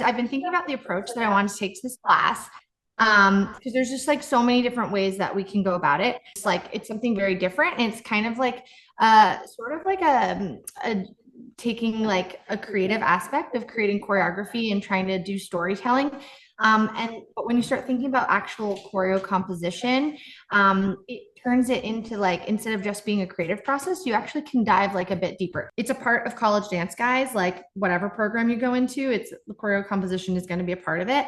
I've been thinking about the approach that I want to take to this class. Because there's just like so many different ways that we can go about it. It's like it's something very different, and it's kind of like sort of like a taking like a creative aspect of creating choreography and trying to do storytelling. And but when you start thinking about actual choreo composition, it turns it into like instead of just being a creative process, you actually can dive like a bit deeper. It's a part of college dance, guys, like whatever program you go into, it's the choreo composition is going to be a part of it.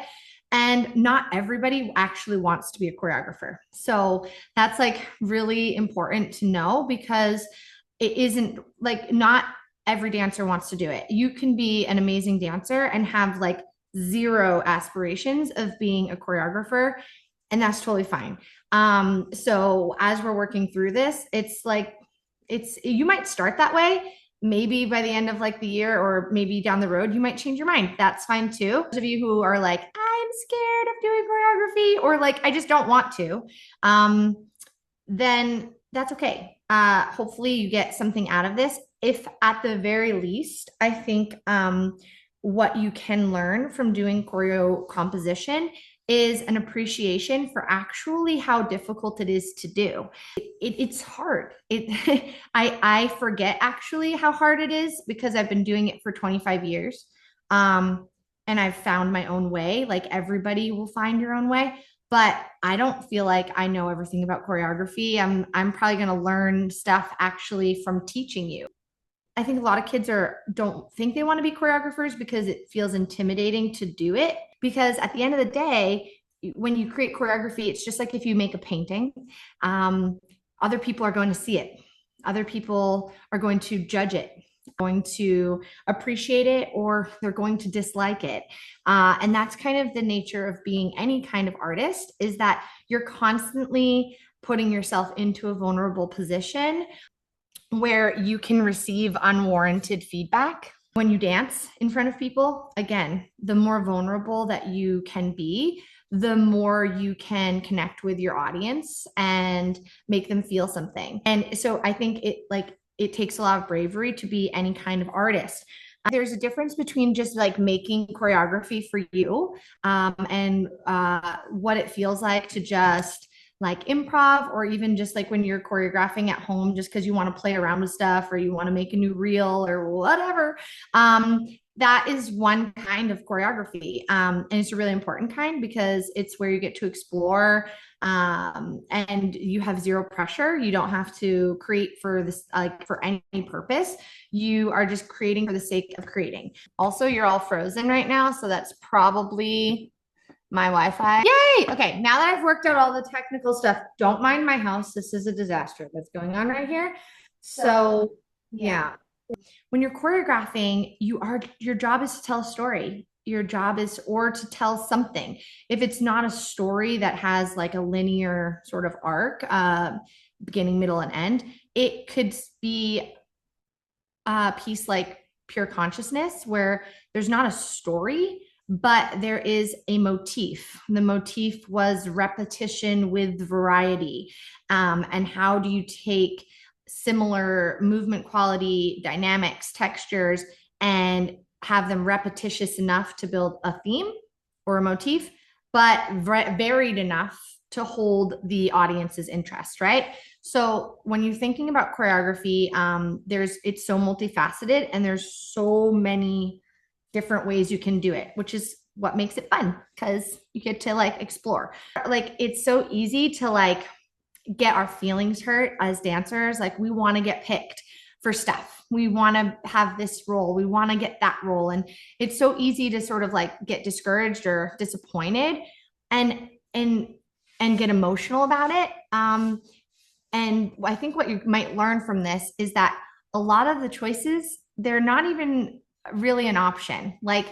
And not everybody actually wants to be a choreographer. So that's like really important to know because it isn't like not every dancer wants to do it. You can be an amazing dancer and have like zero aspirations of being a choreographer, and that's totally fine. So as we're working through this, it's like it's you might start that way. Maybe by the end of like the year or maybe down the road, you might change your mind. That's fine too. Those of you who are like, I'm scared of doing choreography, or like I just don't want to, then that's okay. Hopefully you get something out of this. If at the very least, I think what you can learn from doing choreo composition is an appreciation for actually how difficult it is to do. It's hard. I forget actually how hard it is because I've been doing it for 25 years. And I've found my own way. Like everybody will find your own way, but I don't feel like I know everything about choreography. I'm probably going to learn stuff actually from teaching you. I think a lot of kids are don't think they want to be choreographers because it feels intimidating to do it. Because at the end of the day, when you create choreography, it's just like if you make a painting, um, other people are going to see it. Other people are going to judge it, going to appreciate it, or they're going to dislike it. And that's kind of the nature of being any kind of artist is that you're constantly putting yourself into a vulnerable position where you can receive unwarranted feedback when you dance in front of people. Again, the more vulnerable that you can be, the more you can connect with your audience and make them feel something. And so I think it takes a lot of bravery to be any kind of artist. There's a difference between just like making choreography for you and what it feels like to just like improv or even just like when you're choreographing at home just because you want to play around with stuff or you want to make a new reel or whatever. That is one kind of choreography. And it's a really important kind because it's where you get to explore and you have zero pressure. You don't have to create for this, like for any purpose. You are just creating for the sake of creating. Also, you're all frozen right now. So that's probably my Wi-Fi. Yay! Okay, now that I've worked out all the technical stuff, don't mind my house. This is a disaster that's going on right here. So, yeah. When you're choreographing, your job is to tell a story. Your job is or to tell something. If it's not a story that has like a linear sort of arc, beginning, middle, and end, it could be a piece like Pure Consciousness where there's not a story but there is a motif. The motif was repetition with variety. And how do you take similar movement quality, dynamics, textures, and have them repetitious enough to build a theme or a motif, but varied enough to hold the audience's interest, right? So when you're thinking about choreography, it's so multifaceted and there's so many different ways you can do it, which is what makes it fun because you get to like explore. Like it's so easy to like get our feelings hurt as dancers. Like we want to get picked for stuff. We want to have this role. We want to get that role. And it's so easy to sort of like get discouraged or disappointed and and and get emotional about it. And I think what you might learn from this is that a lot of the choices, they're not even really an option. Like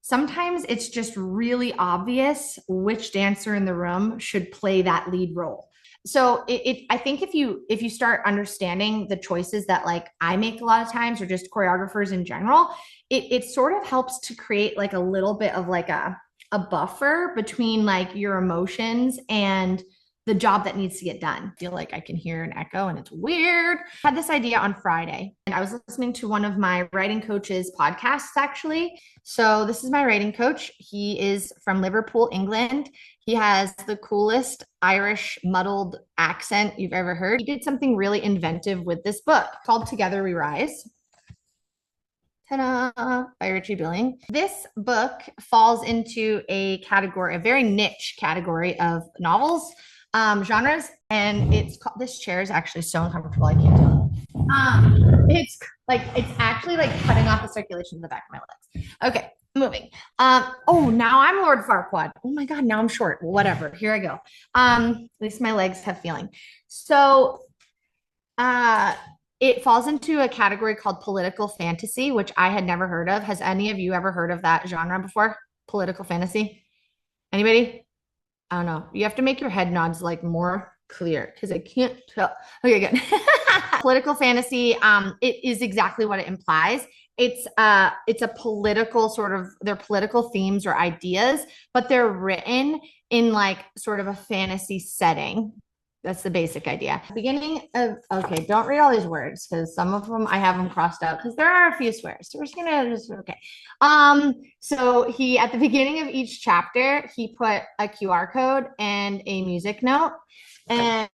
sometimes it's just really obvious which dancer in the room should play that lead role. So I think if you start understanding the choices that like I make a lot of times or just choreographers in general, it sort of helps to create like a little bit of like a buffer between like your emotions and the job that needs to get done. I feel like I can hear an echo and it's weird. I had this idea on Friday and I was listening to one of my writing coach's podcasts actually. So this is my writing coach. He is from Liverpool, England. He has the coolest Irish muddled accent you've ever heard. He did something really inventive with this book called Together We Rise. Ta-da, by Richie Billing. This book falls into a category, a very niche category of novels, genres, and it's called, this chair is actually so uncomfortable, I can't tell. It's actually like cutting off the circulation in the back of my legs. Okay, moving. Oh, now I'm Lord Farquaad. Oh my God, now I'm short. Whatever, here I go. At least my legs have feeling. So, it falls into a category called political fantasy, which I had never heard of. Has any of you ever heard of that genre before? Political fantasy? Anybody? I don't know. You have to make your head nods like more clear because I can't tell. Okay, good. Political fantasy, it is exactly what it implies. It's a political sort of, they're political themes or ideas, but they're written in like sort of a fantasy setting. That's the basic idea. Beginning of, okay, don't read all these words because some of them I have them crossed out because there are a few swears. So we're just gonna just, okay. So he, at the beginning of each chapter, he put a QR code and a music note, and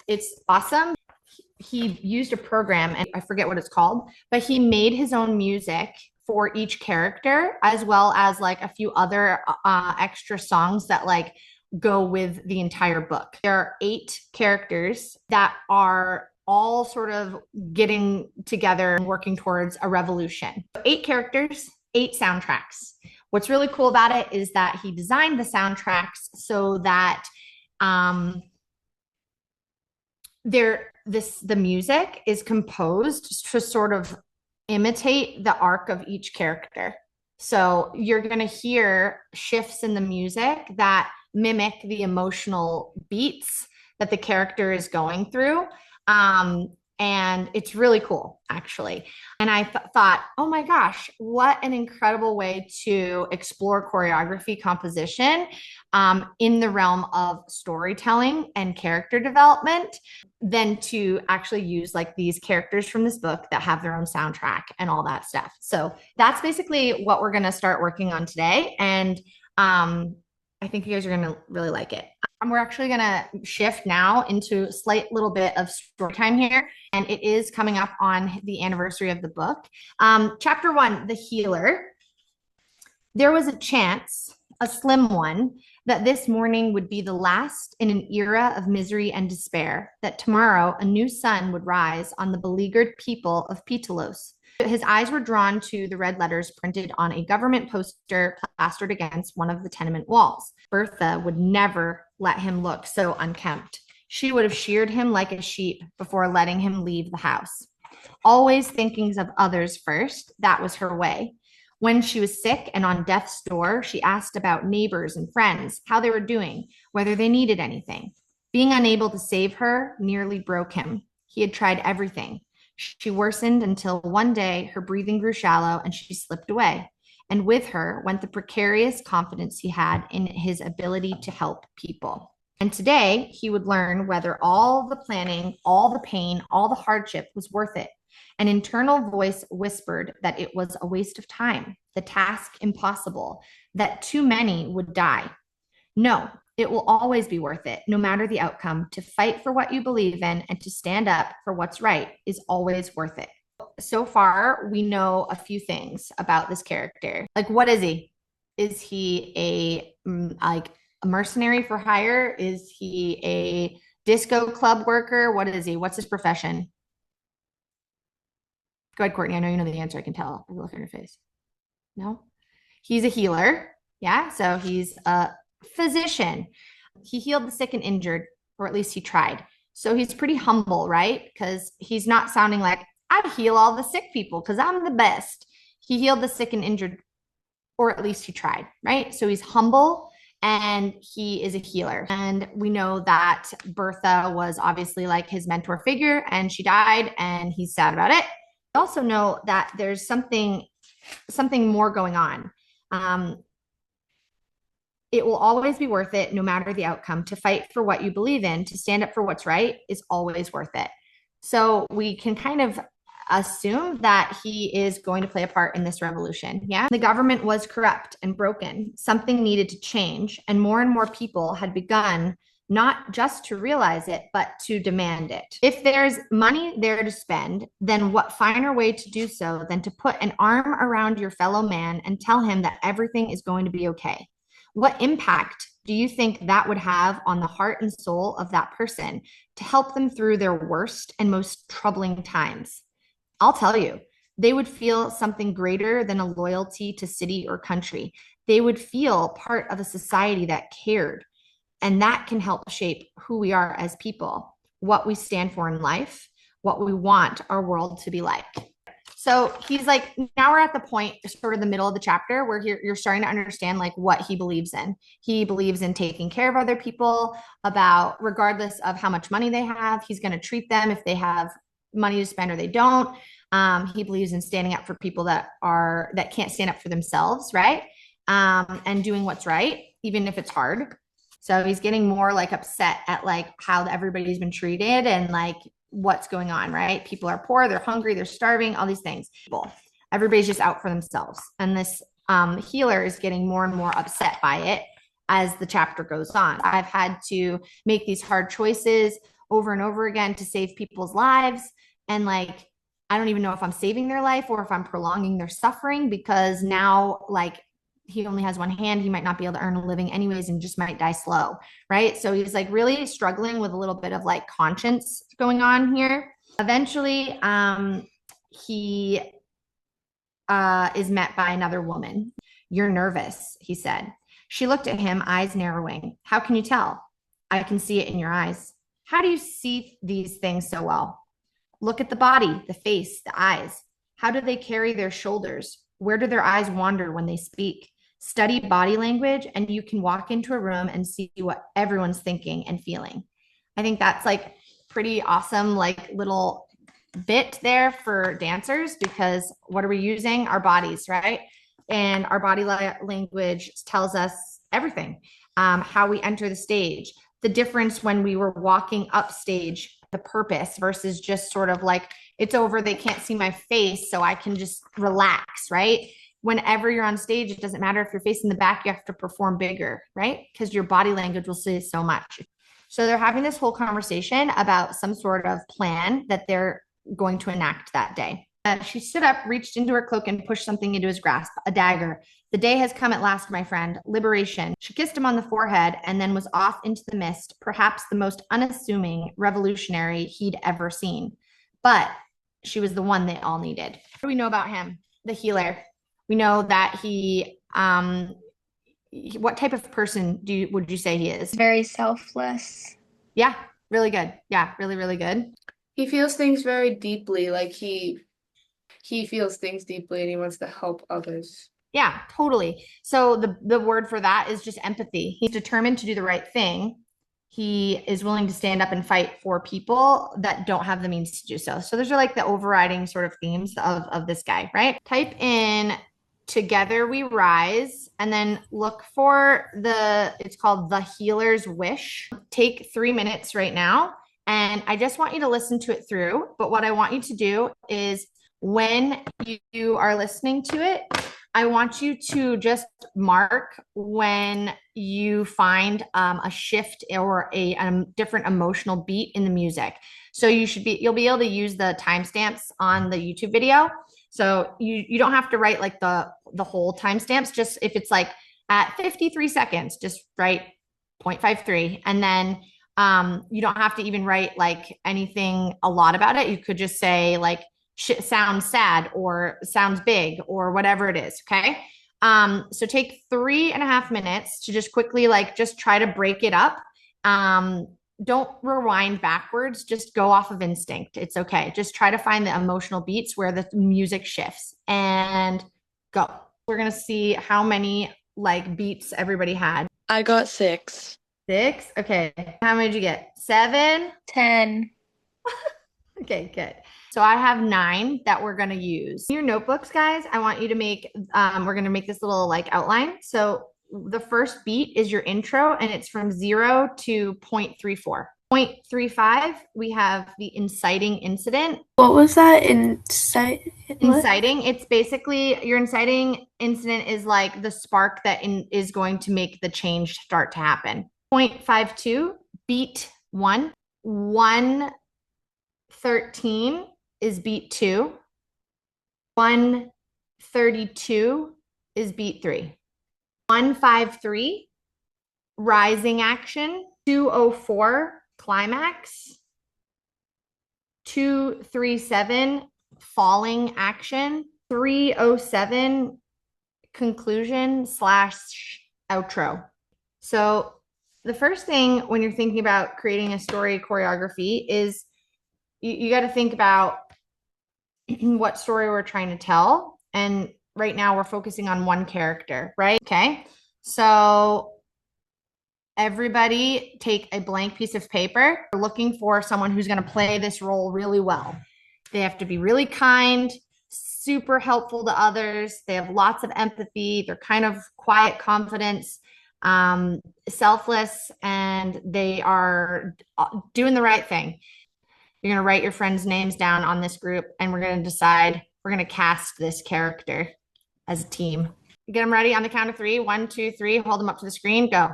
it's awesome. He used a program, and I forget what it's called, but he made his own music for each character, as well as like a few other extra songs that like go with the entire book. There are 8 characters that are all sort of getting together and working towards a revolution. 8 characters, 8 soundtracks. What's really cool about it is that he designed the soundtracks so that the music is composed to sort of imitate the arc of each character. So you're going to hear shifts in the music that mimic the emotional beats that the character is going through. And it's really cool, actually. And I thought, oh my gosh, what an incredible way to explore choreography composition in the realm of storytelling and character development than to actually use like these characters from this book that have their own soundtrack and all that stuff. So that's basically what we're going to start working on today. And I think you guys are going to really like it. We're actually going to shift now into a slight little bit of story time here. And it is coming up on the anniversary of the book. Chapter 1, The Healer. There was a chance, a slim one, that this morning would be the last in an era of misery and despair, that tomorrow a new sun would rise on the beleaguered people of Pitelos. His eyes were drawn to the red letters printed on a government poster plastered against one of the tenement walls. Bertha would never let him look so unkempt. She would have sheared him like a sheep before letting him leave the house. Always thinking of others first, that was her way. When she was sick and on death's door, she asked about neighbors and friends, how they were doing, whether they needed anything. Being unable to save her nearly broke him. He had tried everything. She worsened until one day her breathing grew shallow and she slipped away. And with her went the precarious confidence he had in his ability to help people. And today he would learn whether all the planning, all the pain, all the hardship was worth it. An internal voice whispered that it was a waste of time, the task impossible, that too many would die. No, it will always be worth it, no matter the outcome. To fight for what you believe in and to stand up for what's right is always worth it. So far, we know a few things about this character. Like, what is he? Is he a mercenary for hire? Is he a disco club worker? What is he? What's his profession? Go ahead, Courtney. I know you know the answer. I can tell. I look on your face. No? He's a healer. Yeah. So he's a physician. He healed the sick and injured, or at least he tried. So he's pretty humble, right? Because he's not sounding like, I heal all the sick people because I'm the best. He healed the sick and injured, or at least he tried, right? So he's humble and he is a healer. And we know that Bertha was obviously like his mentor figure and she died and he's sad about it. We also know that there's something more going on. It will always be worth it, no matter the outcome. To fight for what you believe in, to stand up for what's right, is always worth it. So we can kind of assume that he is going to play a part in this revolution. Yeah. The government was corrupt and broken. Something needed to change. And more people had begun not just to realize it, but to demand it. If there's money there to spend, then what finer way to do so than to put an arm around your fellow man and tell him that everything is going to be okay? What impact do you think that would have on the heart and soul of that person to help them through their worst and most troubling times? I'll tell you, they would feel something greater than a loyalty to city or country. They would feel part of a society that cared, and that can help shape who we are as people, what we stand for in life, what we want our world to be like. So he's like, now we're at the point, sort of the middle of the chapter, where you're starting to understand like what he believes in. He believes in taking care of other people, about regardless of how much money they have, he's going to treat them if they have money to spend or they don't. He believes in standing up for people that can't stand up for themselves, right? And doing what's right, even if it's hard. So he's getting more like upset at like how everybody's been treated and like what's going on, right? People are poor, they're hungry, they're starving, all these things. Everybody's just out for themselves. And this healer is getting more and more upset by it as the chapter goes on. I've had to make these hard choices over and over again to save people's lives. And like, I don't even know if I'm saving their life or if I'm prolonging their suffering, because now like he only has one hand, he might not be able to earn a living anyways and just might die slow, right? So he's like really struggling with a little bit of like conscience going on here. Eventually, he is met by another woman. "You're nervous," he said. She looked at him, eyes narrowing. "How can you tell?" "I can see it in your eyes." "How do you see these things so well?" "Look at the body, the face, the eyes. How do they carry their shoulders? Where do their eyes wander when they speak? Study body language, and you can walk into a room and see what everyone's thinking and feeling." I think that's like pretty awesome, like little bit there for dancers, because what are we using? Our bodies, right? And our body language tells us everything. How we enter the stage, the difference when we were walking up stage, the purpose versus just sort of like, it's over, they can't see my face, so I can just relax, right? Whenever you're on stage, it doesn't matter if you're facing the back, you have to perform bigger, right? Because your body language will say so much. So they're having this whole conversation about some sort of plan that they're going to enact that day. She stood up, reached into her cloak, and pushed something into his grasp, a dagger. "The day has come at last, my friend. Liberation." She kissed him on the forehead and then was off into the mist, perhaps the most unassuming revolutionary he'd ever seen. But she was the one they all needed. What do we know about him? The healer. We know that what type of person would you say he is? Very selfless. Yeah, really good. Yeah, really, really good. He feels things very deeply, like he feels things deeply and he wants to help others. Yeah, totally. So the word for that is just empathy. He's determined to do the right thing. He is willing to stand up and fight for people that don't have the means to do so. So those are like the overriding sort of themes of this guy, right? Type in "Together We Rise" and then look for it's called "The Healer's Wish." Take 3 minutes right now. And I just want you to listen to it through. But what I want you to do is, when you are listening to it, I want you to just mark when you find a shift or a different emotional beat in the music. So you'll be able to use the timestamps on the YouTube video. So you don't have to write like the whole timestamps. Just if it's like at 53 seconds, just write 0.53, and then you don't have to even write like anything a lot about it. You could just say like sounds sad or sounds big or whatever it is. Okay. So take 3.5 minutes to just quickly, like, just try to break it up. Don't rewind backwards. Just go off of instinct. It's okay. Just try to find the emotional beats where the music shifts, and go. We're going to see how many like beats everybody had. I got 6. 6. Okay. How many did you get? 7? 10. Okay, good. So I have 9 that we're going to use. In your notebooks, guys, I want you to make, we're going to make this little like outline. So the first beat is your intro, and it's from 0 to 0.34. 0.35, we have the inciting incident. What was that? Inciting, it's basically your inciting incident is like the spark that is going to make the change start to happen. 0.52, beat 1. 113 is beat 2. 132 is beat 3. 153, rising action. 204, climax. 237, falling action. 307, conclusion / outro. So the first thing when you're thinking about creating a story choreography is you got to think about what story we're trying to tell. And right now we're focusing on one character, right? Okay. So everybody take a blank piece of paper. We're looking for someone who's going to play this role really well. They have to be really kind, super helpful to others. They have lots of empathy. They're kind of quiet confidence, selfless, and they are doing the right thing. You're going to write your friends' names down on this group, and we're going to decide, we're going to cast this character as a team. Get them ready on the count of 3. 1, 2, 3. Hold them up to the screen. Go.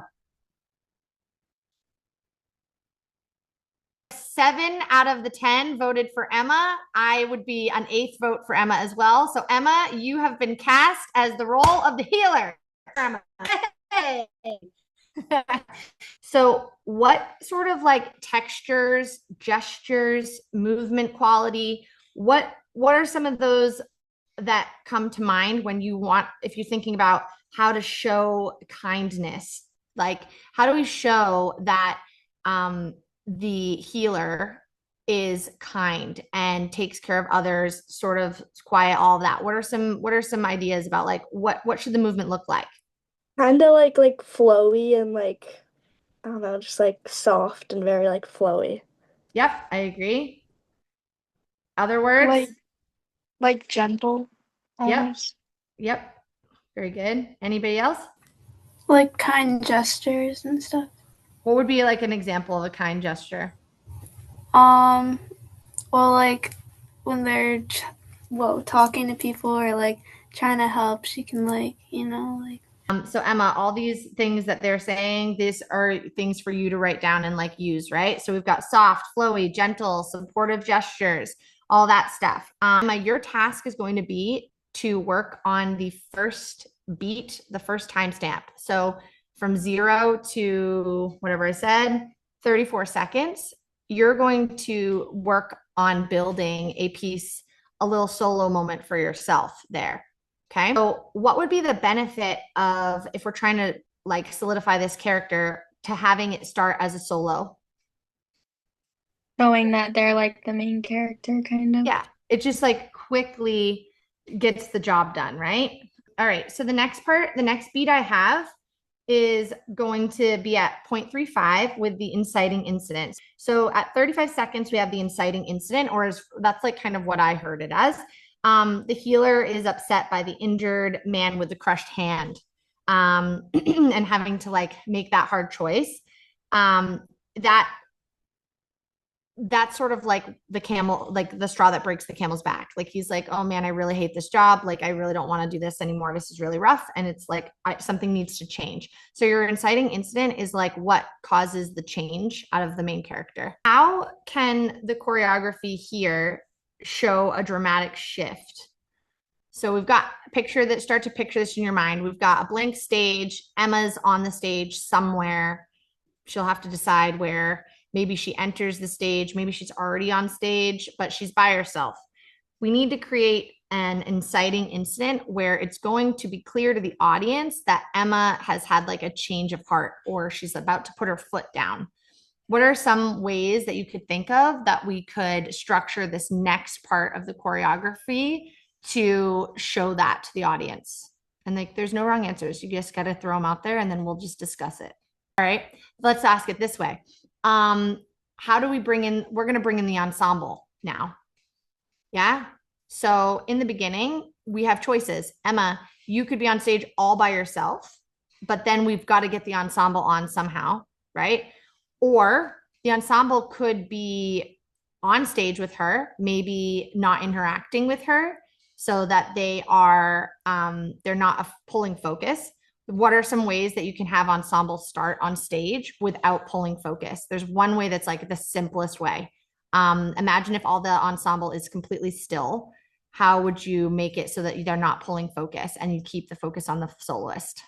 7 out of the 10 voted for Emma. I would be an 8th vote for Emma as well. So Emma, you have been cast as the role of the healer. Emma. Hey. So what sort of like textures, gestures, movement quality, what are some of those that come to mind when you want, if you're thinking about how to show kindness? Like, how do we show that the healer is kind and takes care of others, sort of quiet, all of that? What are some ideas about like what should the movement look like? Kind of like flowy and like, I don't know, just like soft and very like flowy. Yep, I agree. Other words? Like gentle Yep. almost. Yep. Very good. Anybody else? Like kind gestures and stuff. What would be like an example of a kind gesture? Well, like when they're talking to people or like trying to help, she can like, like. So Emma, all these things that they're saying, these are things for you to write down and like use, right? So we've got soft, flowy, gentle, supportive gestures, all that stuff. Emma, your task is going to be to work on the first beat, the first timestamp. So from 0 to whatever I said, 34 seconds, you're going to work on building a piece, a little solo moment for yourself there. Okay. So what would be the benefit of, if we're trying to like solidify this character, to having it start as a solo? Showing that they're like the main character, kind of. Yeah. It just like quickly gets the job done, right? All right. So the next beat I have is going to be at 0.35 with the inciting incident. So at 35 seconds, we have the inciting incident, that's like kind of what I heard it as. The healer is upset by the injured man with the crushed hand, and having to like make that hard choice. That's sort of like the straw that breaks the camel's back. Like he's like, oh man, I really hate this job. Like I really don't want to do this anymore. This is really rough. And it's like something needs to change. So your inciting incident is like what causes the change out of the main character. How can the choreography here show a dramatic shift? So we've got start to picture this in your mind. We've got a blank stage. Emma's on the stage somewhere. She'll have to decide where. Maybe she enters the stage. Maybe she's already on stage, but she's by herself. We need to create an inciting incident where it's going to be clear to the audience that Emma has had like a change of heart, or she's about to put her foot down. What are some ways that you could think of that we could structure this next part of the choreography to show that to the audience? And like, there's no wrong answers. You just got to throw them out there and then we'll just discuss it. All right, let's ask it this way. How do we we're going to bring in the ensemble now. Yeah. So in the beginning, we have choices. Emma, you could be on stage all by yourself. but then we've got to get the ensemble on somehow, right? Or the ensemble could be on stage with her, maybe not interacting with her, so that they are they're not pulling focus. What are some ways that you can have ensemble start on stage without pulling focus? There's one way that's like the simplest way. Imagine if all the ensemble is completely still. How would you make it so that they're not pulling focus and you keep the focus on the soloist?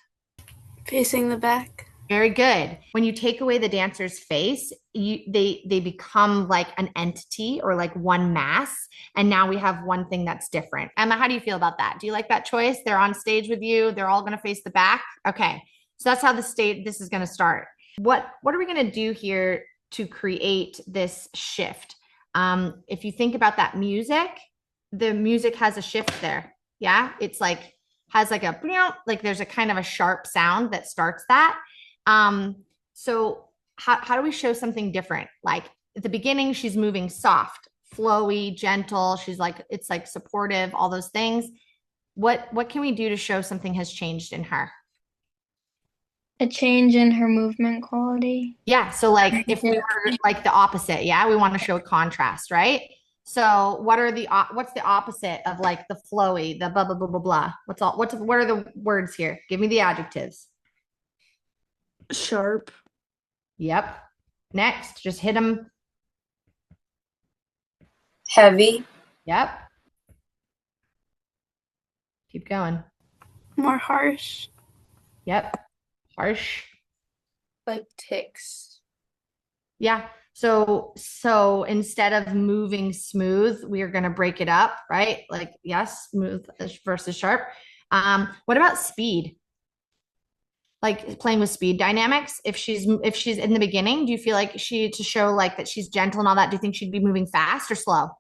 Facing the back. Very good. When you take away the dancer's face, they become like an entity or like one mass. And now we have one thing that's different. Emma, how do you feel about that? Do you like that choice? They're on stage with you. They're all going to face the back. Okay. So that's how this is going to start. What are we going to do here to create this shift? If you think about that music, the music has a shift there. Yeah. It's like, has like like there's a kind of a sharp sound that starts that. So how do we show something different? Like at the beginning, she's moving soft, flowy, gentle. She's like, it's like supportive, all those things. What can we do to show something has changed in her? A change in her movement quality. Yeah. So like if we were like the opposite, yeah, we want to show contrast, right? So what's the opposite of like the flowy, the blah, blah, blah, blah, blah? What are the words here? Give me the adjectives. Sharp. Yep. Next, just hit them. Heavy. Yep. Keep going. More harsh. Yep. Harsh. Like ticks. Yeah. So instead of moving smooth, we are going to break it up, right? Like, yes, smooth versus sharp. What about speed? Like playing with speed dynamics. If she's in the beginning, do you feel like to show like that she's gentle and all that, do you think she'd be moving fast or slow?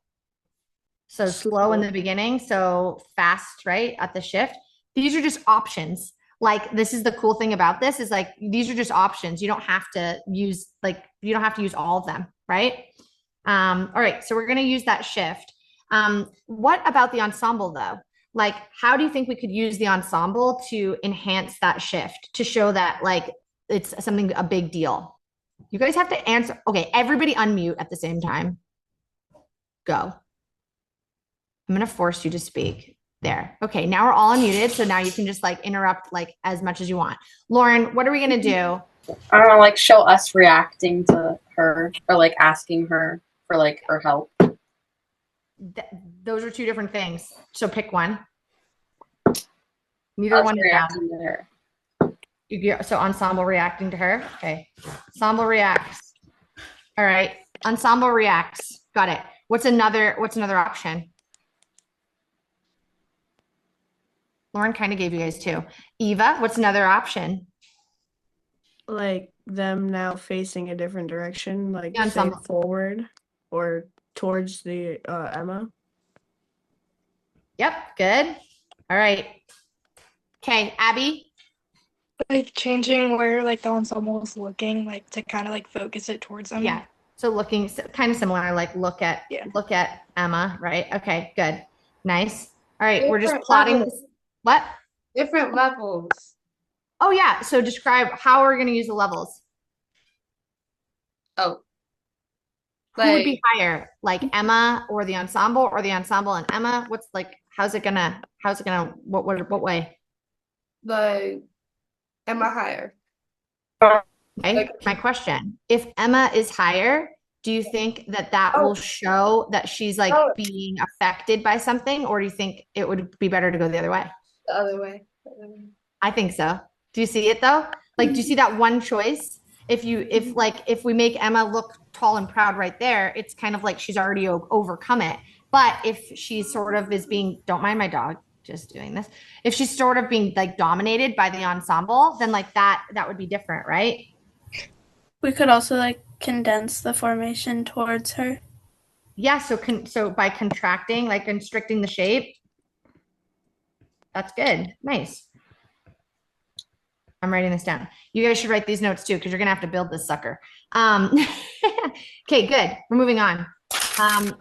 So slow in the beginning, so fast, right? At the shift. These are just options. Like this is the cool thing about this is like these are just options. You don't have to use all of them, right? All right, so we're going to use that shift. What about the ensemble though? Like, how do you think we could use the ensemble to enhance that shift to show that like it's a big deal? You guys have to answer. Okay, everybody unmute at the same time. Go. I'm going to force you to speak. There. Okay, now we're all unmuted, so now you can just like interrupt like as much as you want. Lauren, what are we going to do? I don't know, like show us reacting to her or like asking her for like her help. Those are two different things. So pick one. Neither one is bad. So ensemble reacting to her. Okay. Ensemble reacts. All right. Ensemble reacts. Got it. What's another option? Lauren kind of gave you guys two. Eva, what's another option? Like them now facing a different direction, like Yeah, say forward or towards the Emma. Yep, good. All right. Okay, Abby. Like changing where like the ensemble is looking, like to kind of like focus it towards them. Yeah. So looking kind of similar, like look at Emma, right? Okay, good. Nice. All right, we're just plotting this. What? Different levels. Oh yeah. So describe how we're going to use the levels. Oh. Who would be higher, like Emma or the ensemble and Emma? What's like, how's it gonna, what way? Like Emma higher. Okay, my question. If Emma is higher, do you think that will show that she's like being affected by something, or do you think it would be better to go the other way? The other way. I think so. Do you see it though? Like, do you see that one choice? If we make Emma look tall and proud right there, it's kind of like she's already overcome it. But if she sort of is being, don't mind my dog just doing this. If she's sort of being like dominated by the ensemble, then like that would be different, right? We could also like condense the formation towards her. Yeah. So by contracting, like constricting the shape. That's good. Nice. I'm writing this down. You guys should write these notes too, because you're gonna have to build this sucker. Okay, good. We're moving on.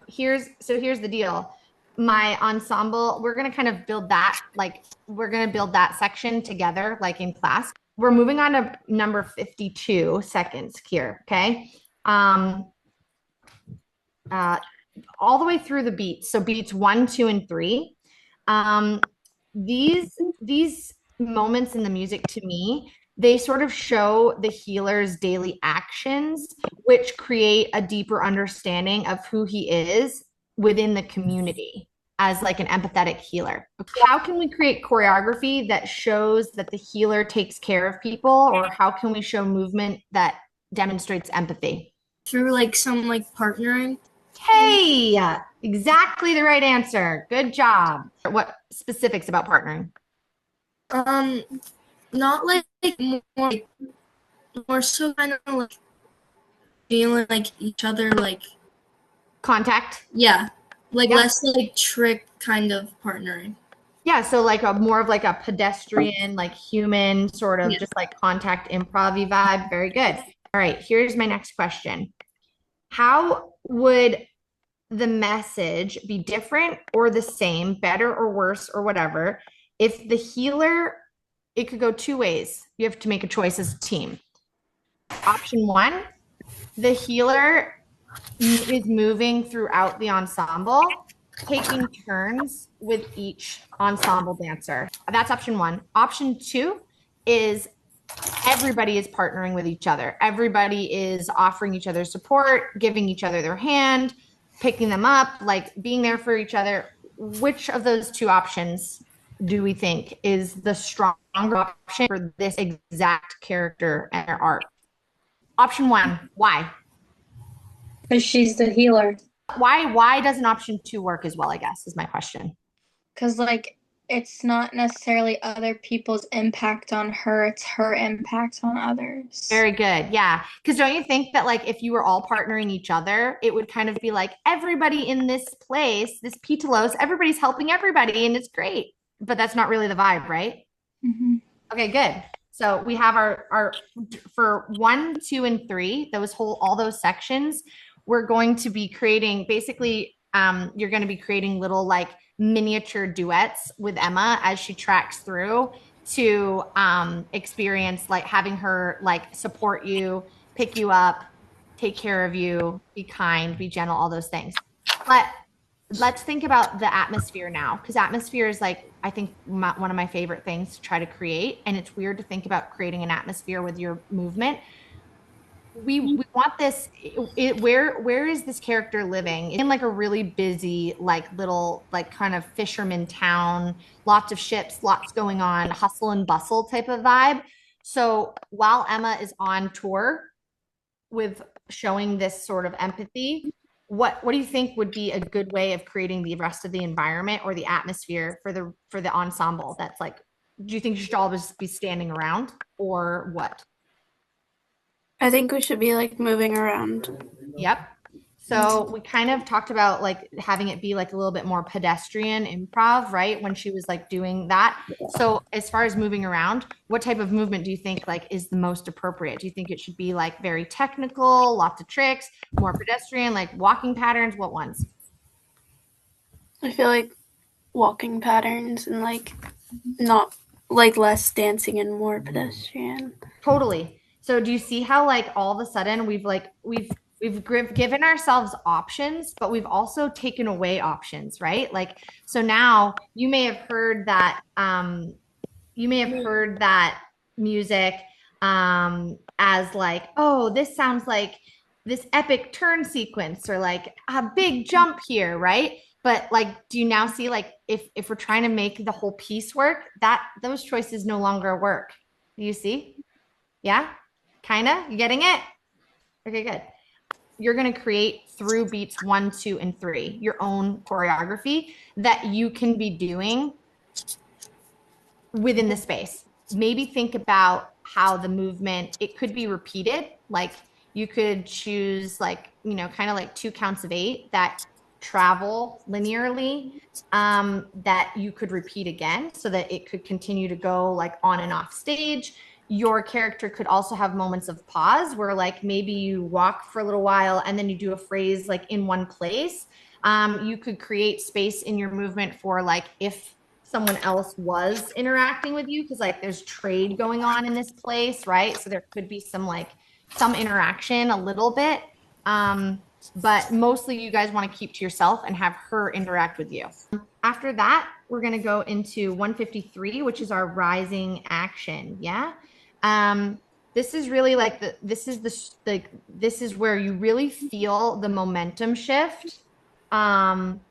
Here's the deal. My ensemble, we're gonna kind of build that, like we're gonna build that section together, like in class. we're moving on to number 52 seconds here. Okay. All the way through the beats. So beats 1, 2, and 3. These moments in the music, to me, they sort of show the healer's daily actions, which create a deeper understanding of who he is within the community as like an empathetic healer. How can we create choreography that shows that the healer takes care of people, or how can we show movement that demonstrates empathy? Through like some like partnering. Hey, exactly the right answer. Good job. What specifics about partnering? Not like more so kind of like feeling like each other, like Contact. yeah, like Yeah. less like trick kind of partnering. Yeah, so like a more of like a pedestrian, like human sort of Yeah. just like contact improv vibe. Very good. All right, here's my next question. How would the message be different or the same, better or worse or whatever, if the healer, it could go two ways. You have to make a choice as a team. Option 1, the healer is moving throughout the ensemble, taking turns with each ensemble dancer. That's option 1. Option 2 is everybody is partnering with each other. Everybody is offering each other support, giving each other their hand, picking them up, like being there for each other. Which of those two options do we think is the stronger option for this exact character and their art? Option 1, why? Because she's the healer. Why doesn't option 2 work as well, I guess, is my question. Because, like, it's not necessarily other people's impact on her, it's her impact on others. Very good. Yeah. Because don't you think that, like, if you were all partnering each other, it would kind of be like everybody in this place, this Pitalos, everybody's helping everybody and it's great. But that's not really the vibe, right? Mm-hmm. Okay, good. So we have our for 1, 2, and 3, all those sections, we're going to be creating basically you're going to be creating little like miniature duets with Emma as she tracks through to experience like having her like support you, pick you up, take care of you, be kind, be gentle, all those things. But let's think about the atmosphere now, because atmosphere is like, I think one of my favorite things to try to create. And it's weird to think about creating an atmosphere with your movement. We want this, where is this character living? In like a really busy, like little, like kind of fisherman town, lots of ships, lots going on, hustle and bustle type of vibe. So while Emma is on tour with showing this sort of empathy, what do you think would be a good way of creating the rest of the environment or the atmosphere for the ensemble? That's like, do you think you should always be standing around or what? I think we should be like moving around. Yep. So we kind of talked about like having it be like a little bit more pedestrian improv, right? When she was like doing that. So as far as moving around, what type of movement do you think like is the most appropriate? Do you think it should be like very technical, lots of tricks, more pedestrian, like walking patterns? What ones? I feel like walking patterns and like not like less dancing and more pedestrian. Totally. So do you see how like all of a sudden we've given ourselves options, but we've also taken away options, right? Like, so now you may have heard that music as like, oh, this sounds like this epic turn sequence or like a big jump here, right? But like, do you now see like if we're trying to make the whole piece work, that those choices no longer work? Do you see? Yeah? Kinda? You getting it? Okay, good. You're going to create through beats 1, 2, and 3 your own choreography that you can be doing within the space. Maybe think about how the movement, it could be repeated. Like you could choose like, kind of like 2 counts of 8 that travel linearly, that you could repeat again so that it could continue to go like on and off stage. Your character could also have moments of pause where like maybe you walk for a little while and then you do a phrase like in one place. You could create space in your movement for like if someone else was interacting with you, because like there's trade going on in this place, right? So there could be some interaction a little bit. But mostly you guys want to keep to yourself and have her interact with you. After that, we're going to go into 153, which is our rising action. Yeah. This is really like this is where you really feel the momentum shift. And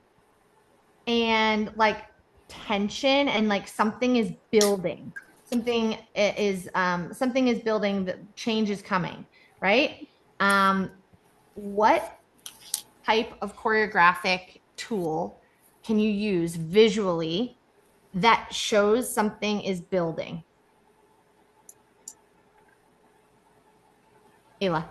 like tension, and like something is building. Something is building, the change is coming, right? What type of choreographic tool can you use visually that shows something is building? Ayla.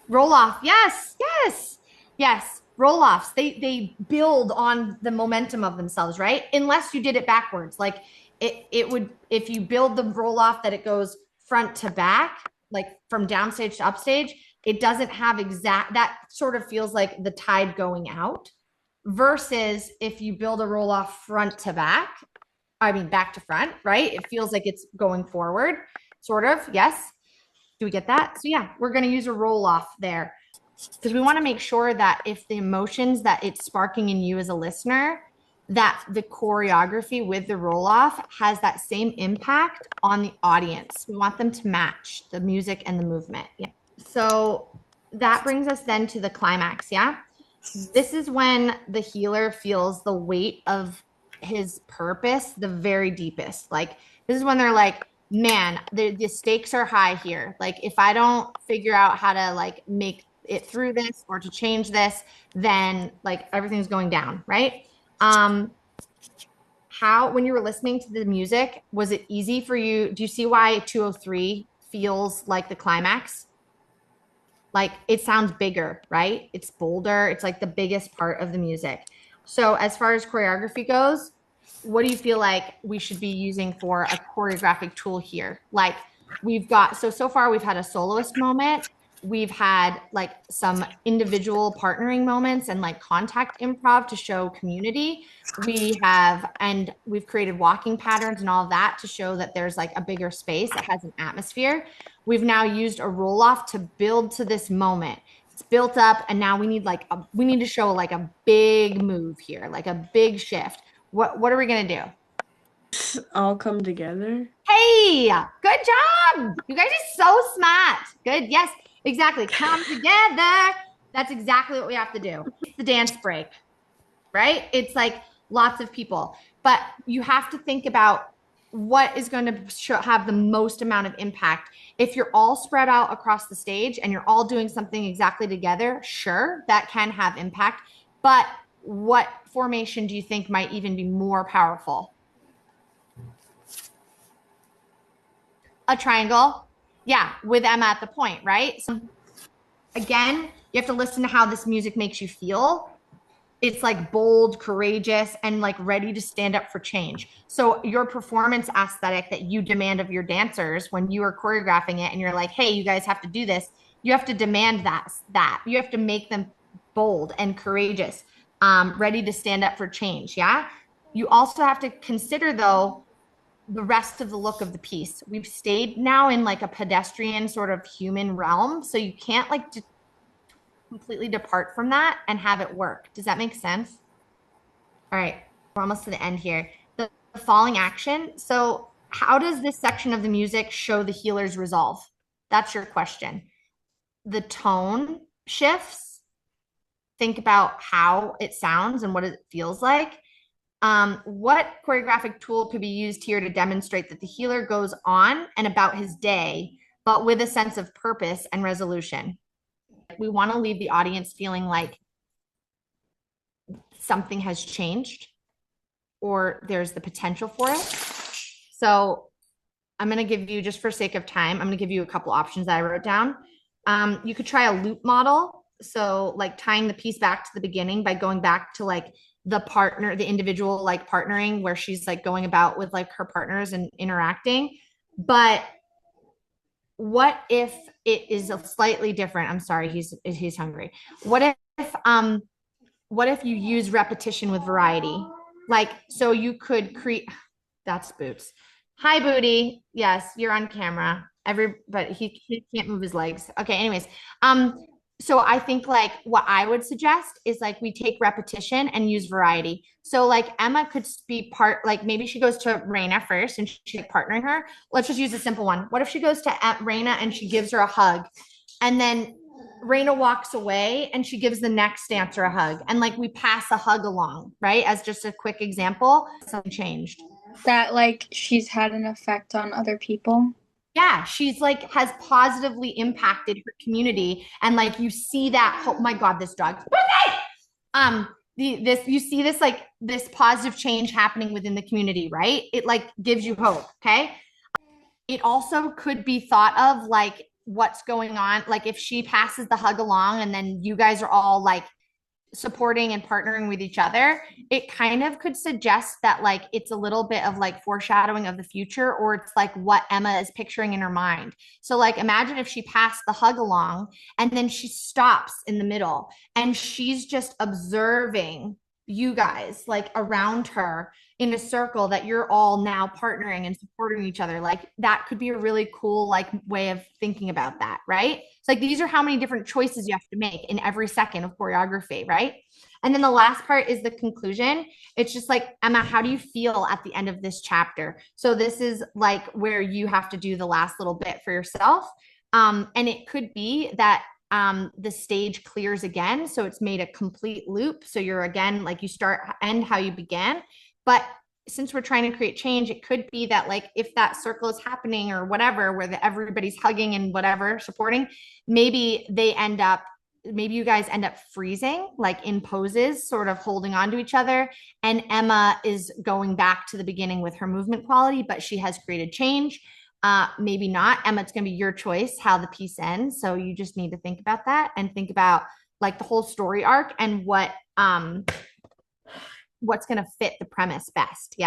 Roll off. Yes, yes, yes. Roll offs. They build on the momentum of themselves, right? Unless you did it backwards. Like it would, if you build the roll off that it goes front to back, like from downstage to upstage, it doesn't have that sort of feels like the tide going out, versus if you build a roll off front to back, I mean back to front, right? It feels like it's going forward, sort of. Yes. Do we get that? So yeah, we're going to use a roll off there, because we want to make sure that if the emotions that it's sparking in you as a listener, that the choreography with the roll off has that same impact on the audience. We want them to match the music and the movement. Yeah. So that brings us then to the climax. Yeah. This is when the healer feels the weight of his purpose the very deepest. Like this is when they're like, man, the stakes are high here. Like if I don't figure out how to like make it through this or to change this, then like everything's going down, right? How, when you were listening to the music, was it easy for you? Do you see why 203 feels like the climax? Like it sounds bigger, right? It's bolder. It's like the biggest part of the music. So as far as choreography goes, what do you feel like we should be using for a choreographic tool here? Like we've got, so far we've had a soloist moment. We've had like some individual partnering moments and like contact improv to show community. And we've created walking patterns and all of that to show that there's like a bigger space that has an atmosphere. We've now used a roll off to build to this moment. It's built up, and now we need to show like a big move here, like a big shift. What are we gonna do? All come together. Hey, good job. You guys are so smart. Good. Yes, exactly. Come together. That's exactly what we have to do. It's the dance break, right? It's like lots of people, but you have to think about what is going to have the most amount of impact. If you're all spread out across the stage and you're all doing something exactly together, sure, that can have impact. But what formation do you think might even be more powerful? A triangle. Yeah, with Emma at the point, right? So again, you have to listen to how this music makes you feel. It's like bold, courageous, and like ready to stand up for change. So your performance aesthetic that you demand of your dancers when you are choreographing it and you're like, hey, you guys have to do this, you have to demand that. You have to make them bold and courageous, ready to stand up for change. Yeah. You also have to consider, though, the rest of the look of the piece. We've stayed now in like a pedestrian sort of human realm. So you can't like completely depart from that and have it work. Does that make sense? All right, we're almost to the end here. The falling action. So how does this section of the music show the healer's resolve? That's your question. The tone shifts. Think about how it sounds and what it feels like. What choreographic tool could be used here to demonstrate that the healer goes on and about his day, but with a sense of purpose and resolution? We want to leave the audience feeling like something has changed or there's the potential for it. So I'm going to give you, just for sake of time, I'm going to give you a couple options that I wrote down. You could try a loop model. So like tying the piece back to the beginning by going back to like the partner, the individual like partnering where she's like going about with like her partners and interacting. But what if it is a slightly different? I'm sorry, he's hungry. What if you use repetition with variety? Like, so you could create, that's Boots. Hi, Booty. Yes, you're on camera. But he can't move his legs. Okay, anyways. So I think like what I would suggest is like we take repetition and use variety. So like Emma could be like maybe she goes to Raina first and she's like partnering her. Let's just use a simple one. What if she goes to Raina and she gives her a hug, and then Raina walks away and she gives the next dancer a hug, and like we pass a hug along, right? As just a quick example, something changed. That like she's had an effect on other people. Yeah, she's like has positively impacted her community, and like you see that. Oh my God, this dog. This you see this like this positive change happening within the community, right? It like gives you hope. Okay. It also could be thought of like what's going on, like if she passes the hug along, and then you guys are all like supporting and partnering with each other, it kind of could suggest that like it's a little bit of like foreshadowing of the future, or it's like what Emma is picturing in her mind. So like imagine if she passed the hug along and then she stops in the middle and she's just observing you guys like around her in a circle that you're all now partnering and supporting each other. Like that could be a really cool like way of thinking about that, right? It's like these are how many different choices you have to make in every second of choreography, right? And then the last part is the conclusion. It's just like, Emma, how do you feel at the end of this chapter? So this is like where you have to do the last little bit for yourself. And it could be that the stage clears again. So it's made a complete loop. So you're again, like you start, end how you began. But since we're trying to create change, it could be that like if that circle is happening or whatever, where everybody's hugging and whatever, supporting, maybe you guys end up freezing, like in poses, sort of holding on to each other. And Emma is going back to the beginning with her movement quality, but she has created change. Maybe not. Emma, it's going to be your choice how the piece ends. So you just need to think about that and think about like the whole story arc and what's going to fit the premise best. Yeah.